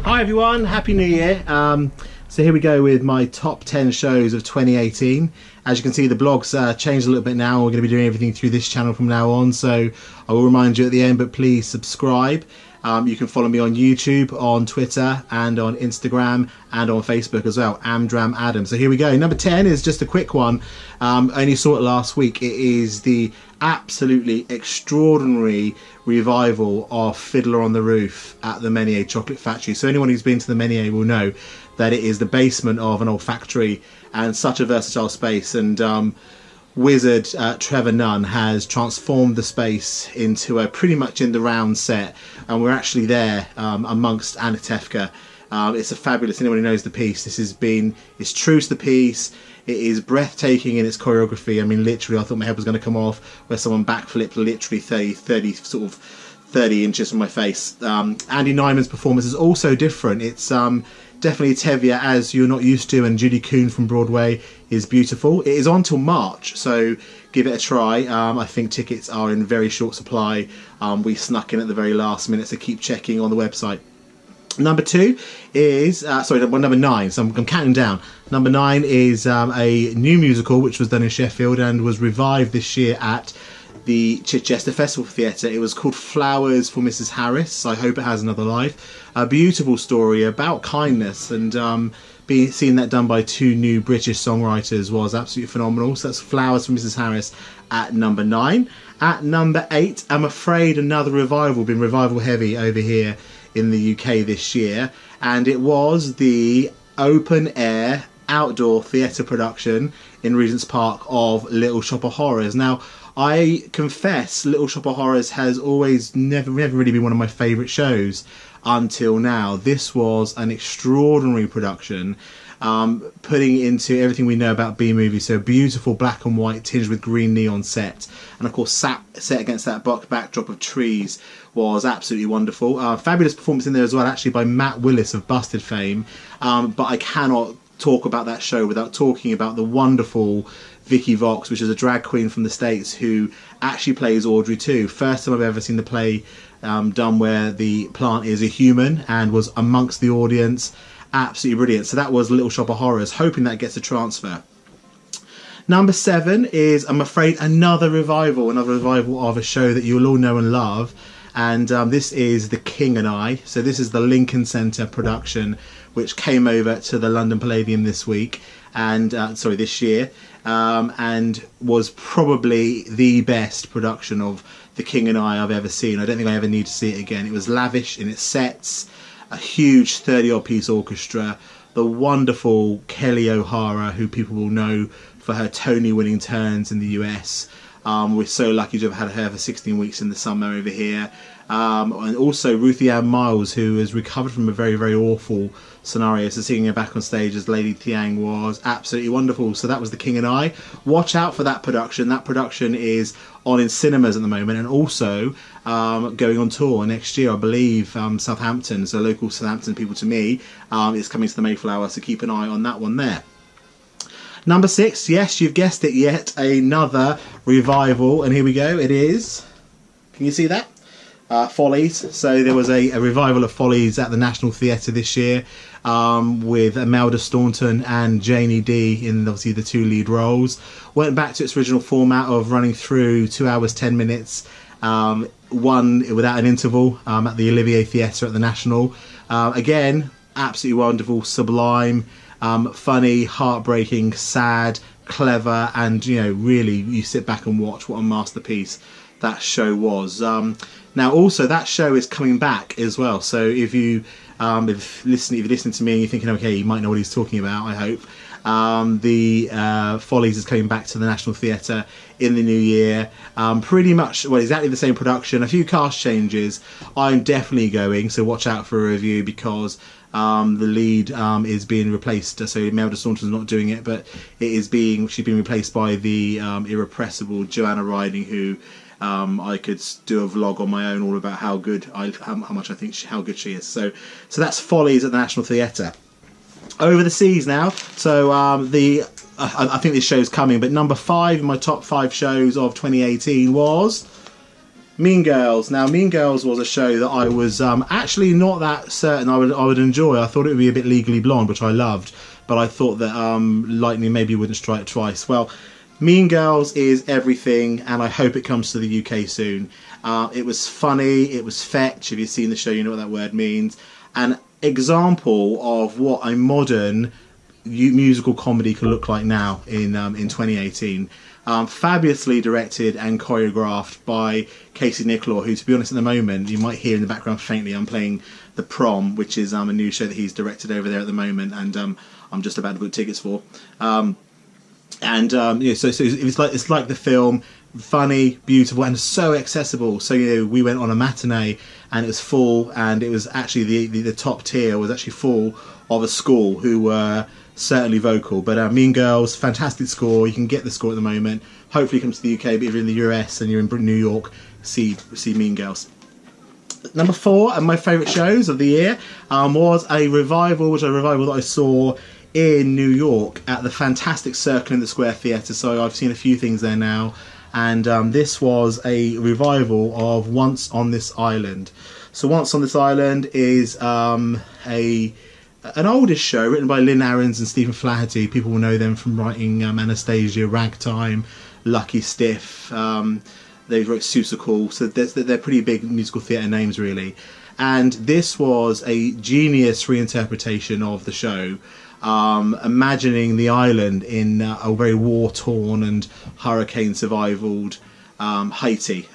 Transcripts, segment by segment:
Hi everyone, Happy New Year. So here we go with my top 10 shows of 2018. As you can see, the blog's changed a little bit now. We're going to be doing everything through this channel from now on, so I will remind you at the end, but please subscribe. You can follow me on YouTube, on Twitter, and on Instagram, and on Facebook as well, Amdram Adam. So here we go. Number 10 is just a quick one. Only saw it last week. It is the absolutely extraordinary revival of Fiddler on the Roof at the Menier Chocolate Factory. So anyone who's been to the Menier will know that it is the basement of an old factory and such a versatile space. And wizard Trevor Nunn has transformed the space into a pretty much in the round set, and we're actually there amongst Anatevka. It's a fabulous, anyone who knows the piece, it's true to the piece. It is breathtaking in its choreography. I mean, literally, I thought my head was going to come off where someone backflipped literally 30 inches from my face. Andy Nyman's performance is also different. It's definitely Tevye as you're not used to, and Judy Kuhn from Broadway is beautiful. It is on till March, so give it a try. I think tickets are in very short supply. We snuck in at the very last minute, so keep checking on the website. Number 2 is, number 9, so I'm counting down. Number 9 is a new musical which was done in Sheffield and was revived this year at the Chichester Festival Theatre. It was called Flowers for Mrs. Harris. I hope it has another life. A beautiful story about kindness, and seeing that done by 2 new British songwriters was absolutely phenomenal. So that's Flowers for Mrs. Harris at number 9. At number 8, I'm afraid another revival, been revival heavy over here in the UK this year, and it was the open air outdoor theatre production in Regent's Park of Little Shop of Horrors. Now, I confess Little Shop of Horrors has always never really been one of my favourite shows until now. This was an extraordinary production, putting into everything we know about B-movies, so a beautiful black and white tinged with green neon set, and of course set against that backdrop of trees was absolutely wonderful. Fabulous performance in there as well, actually, by Matt Willis of Busted fame, but I cannot talk about that show without talking about the wonderful Vicky Vox, which is a drag queen from the States who actually plays Audrey too. First time I've ever seen the play done where the plant is a human, and was amongst the audience. Absolutely brilliant. So that was Little Shop of Horrors, hoping that gets a transfer. Number 7 is, I'm afraid, another revival of a show that you'll all know and love, and this is The King and I. So this is the Lincoln Centre production, which came over to the London Palladium this week, and this year, and was probably the best production of The King and I I've ever seen. I don't think I ever need to see it again. It was lavish in its sets, a huge 30-odd piece orchestra, the wonderful Kelly O'Hara, who people will know for her Tony-winning turns in the US. We're so lucky to have had her for 16 weeks in the summer over here. And also Ruthie Ann Miles, who has recovered from a very, very awful scenario. So seeing her back on stage as Lady Thiang was absolutely wonderful. So that was The King and I. Watch out for that production. That production is on in cinemas at the moment, and also going on tour next year, I believe. Southampton, so local Southampton people to me, is coming to the Mayflower, so keep an eye on that one there. Number 6, yes, you've guessed it, yet another revival, and here we go. It is, can you see that? Follies. So there was a revival of Follies at the National Theatre this year, with Imelda Staunton and Janie D in obviously the 2 lead roles. Went back to its original format of running through 2 hours 10 minutes, one without an interval, at the Olivier Theatre at the National. Again, absolutely wonderful, sublime, funny, heartbreaking, sad, clever, and really you sit back and watch. What a masterpiece that show was. Now also that show is coming back as well, so if you're listening to me and you're thinking, okay, you might know what he's talking about, I hope. The Follies is coming back to the National Theatre in the new year. Pretty much, well, exactly the same production, a few cast changes. I'm definitely going, so watch out for a review, because the lead is being replaced. So Imelda Staunton's not doing it, but she's being replaced by the irrepressible Joanna Riding, who I could do a vlog on my own all about how good how good she is. So that's Follies at the National Theatre. Over the seas now. So I think this show's coming, but number 5 in my top 5 shows of 2018 was Mean Girls. Now, Mean Girls was a show that I was actually not that certain I would enjoy. I thought it would be a bit Legally Blonde, which I loved, but I thought that lightning maybe wouldn't strike twice. Well, Mean Girls is everything, and I hope it comes to the UK soon. It was funny, it was fetch. If you've seen the show, you know what that word means. An example of what a modern musical comedy can look like now in 2018. Fabulously directed and choreographed by Casey Nicholaw, who, to be honest, at the moment, you might hear in the background faintly, I'm playing The Prom, which is a new show that he's directed over there at the moment, and I'm just about to book tickets for. So it's like the film, funny, beautiful, and so accessible. So we went on a matinee, and it was full, and it was actually the top tier was actually full of a school who were certainly vocal. But Mean Girls, fantastic score. You can get the score at the moment. Hopefully it comes to the UK, but if you're in the US and you're in New York, see Mean Girls. Number 4 of my favourite shows of the year was a revival that I saw in New York at the fantastic Circle in the Square Theatre. So I've seen a few things there now, and this was a revival of Once on This Island. So Once on This Island is an oldish show written by Lynn Ahrens and Stephen Flaherty. People will know them from writing Anastasia, Ragtime, Lucky Stiff. They wrote Seussical, so they're pretty big musical theatre names, really. And this was a genius reinterpretation of the show, imagining the island in a very war-torn and hurricane-survivaled Haiti.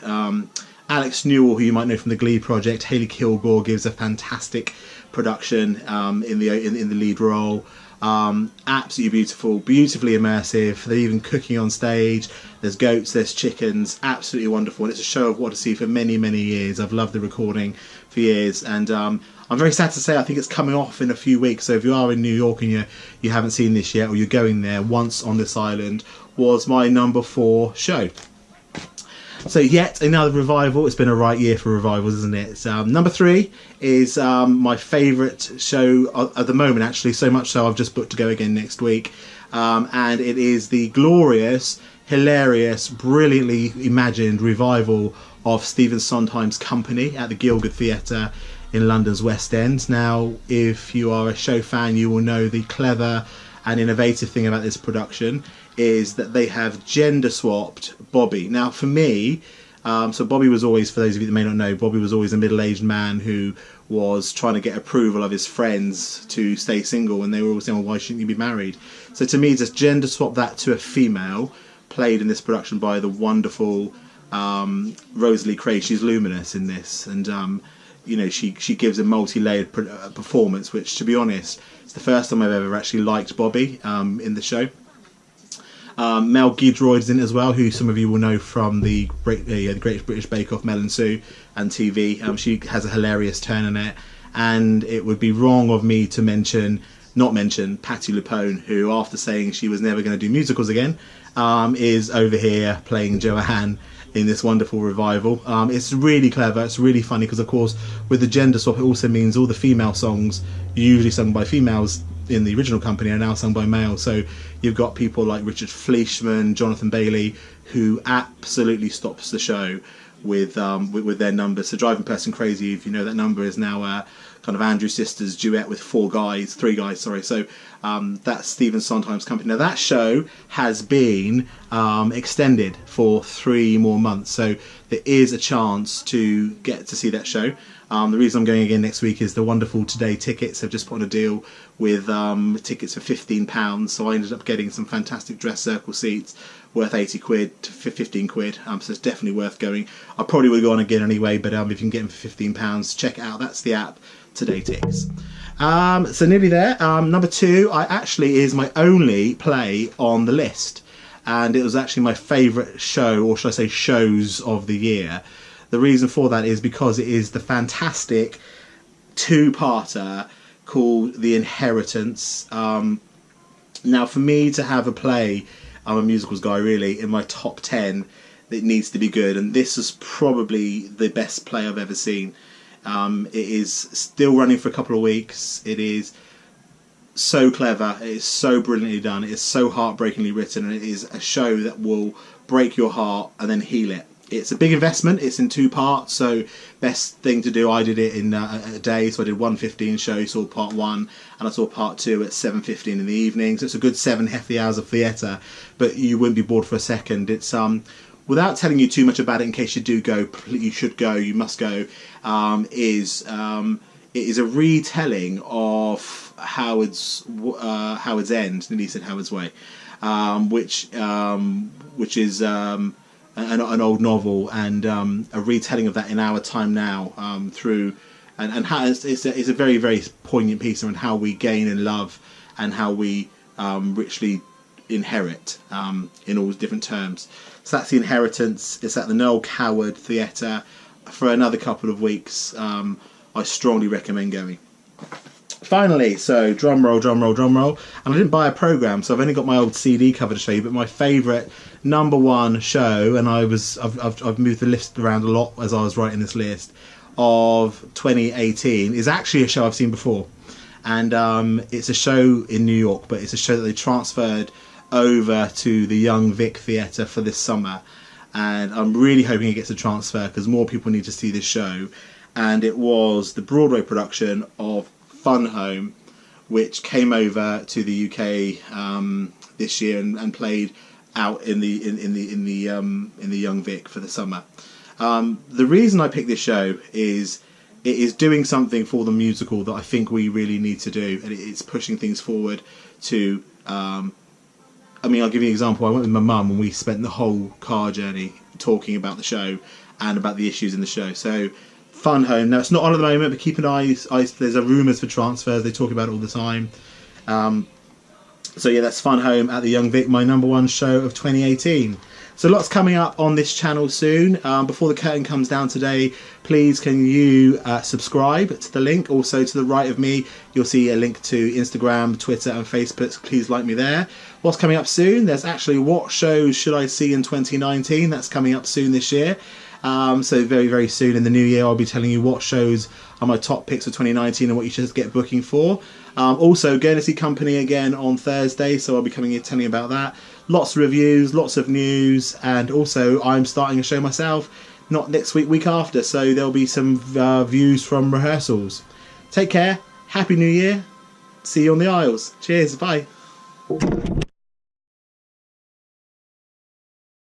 Alex Newell, who you might know from the Glee project, Hayley Kilgore gives a fantastic production in the lead role. Absolutely beautiful, beautifully immersive. They're even cooking on stage. There's goats, there's chickens. Absolutely wonderful, and it's a show I've wanted to see for many years. I've loved the recording for years, and I'm very sad to say I think it's coming off in a few weeks. So if you are in New York and you haven't seen this yet, or you're going there, Once on This Island was my number 4 show. So yet another revival. It's been a right year for revivals, isn't it? Number 3 is my favourite show at the moment, actually, so much so I've just booked to go again next week. And it is the glorious, hilarious, brilliantly imagined revival of Stephen Sondheim's Company at the Gielgud Theatre in London's West End. Now, if you are a show fan, you will know the clever and innovative thing about this production is that they have gender swapped Bobby. Now, for me, so Bobby was always, for those of you that may not know, Bobby was always a middle-aged man who was trying to get approval of his friends to stay single, and they were always saying, well, why shouldn't you be married? So to me, just gender swap that to a female, played in this production by the wonderful Rosalie Craig. She's luminous in this, and she gives a multi-layered performance, which, to be honest, it's the first time I've ever actually liked Bobby in the show. Mel Giedroyd's in it as well, who some of you will know from the Great British Bake Off, Mel and Sue, and TV. She has a hilarious turn in it, and it would be wrong of me to not mention Patti LuPone, who, after saying she was never going to do musicals again, is over here playing Joanne in this wonderful revival. It's really clever, it's really funny, because of course with the gender swap it also means all the female songs usually sung by females in the original company are now sung by males. So you've got people like Richard Fleischman, Jonathan Bailey, who absolutely stops the show with their numbers. So Driving Person Crazy, if you know that number, is now kind of Andrew Sisters' duet with three guys. So that's Stephen Sondheim's Company. Now that show has been extended for 3 more months, so there is a chance to get to see that show. The reason I'm going again next week is the wonderful Today Tickets have just put on a deal with tickets for £15, so I ended up getting some fantastic dress circle seats worth 80 quid to 15 quid, so it's definitely worth going. I probably would go on again anyway, but if you can get them for £15, check it out. That's the app, Today Ticks. So nearly there. Number 2 is my only play on the list, and it was actually my favourite show, or should I say shows of the year. The reason for that is because it is the fantastic 2-parter called The Inheritance. Now, for me to have a play, I'm a musicals guy really, in my top 10, it needs to be good, and this is probably the best play I've ever seen. It is still running for a couple of weeks. It is so clever, it is so brilliantly done, it is so heartbreakingly written, and it is a show that will break your heart and then heal it It's a big investment. It's in 2 parts, so best thing to do, I did it in a day, so I did 1:15 show, saw part 1, and I saw part 2 at 7:15 in the evening, so it's a good 7 hefty hours of theatre, but you wouldn't be bored for a second. It's without telling you too much about it, in case you do go, you should go, you must go, it is a retelling of Howard's End, nearly said Howard's Way, which is an old novel, and a retelling of that in our time now, through and how it's a very, very poignant piece on how we gain and love, and how we richly inherit, in all different terms. So that's The Inheritance. It's at the Noel Coward Theatre for another couple of weeks. I strongly recommend going. Finally, so drum roll, drum roll, drum roll. And I didn't buy a programme, so I've only got my old CD cover to show you, but my favourite #1 show, and I've moved the list around a lot as I was writing this list, of 2018 is actually a show I've seen before. And it's a show in New York, but it's a show that they transferred over to the Young Vic Theatre for this summer. And I'm really hoping it gets a transfer, because more people need to see this show. And it was the Broadway production of Fun Home, which came over to the UK this year and played out in the Young Vic for the summer. The reason I picked this show is it is doing something for the musical that I think we really need to do, and it's pushing things forward to. I mean, I'll give you an example. I went with my mum and we spent the whole car journey talking about the show and about the issues in the show. So, Fun Home. Now, it's not on at the moment, but keep an eye. There's rumours for transfers. They talk about it all the time. So yeah, that's Fun Home at the Young Vic, my #1 show of 2018. So lots coming up on this channel soon. Before the curtain comes down today, please can you subscribe to the link. Also to the right of me, you'll see a link to Instagram, Twitter and Facebook. So please like me there. What's coming up soon? There's actually What Shows Should I See in 2019? That's coming up soon this year. So very, very soon in the new year, I'll be telling you what shows are my top picks for 2019 and what you should get booking for. Also, going to see Company again on Thursday, so I'll be coming here telling you about that. Lots of reviews, lots of news, and also I'm starting a show myself, not next week, week after, so there'll be some views from rehearsals. Take care, Happy New Year, see you on the aisles. Cheers, bye.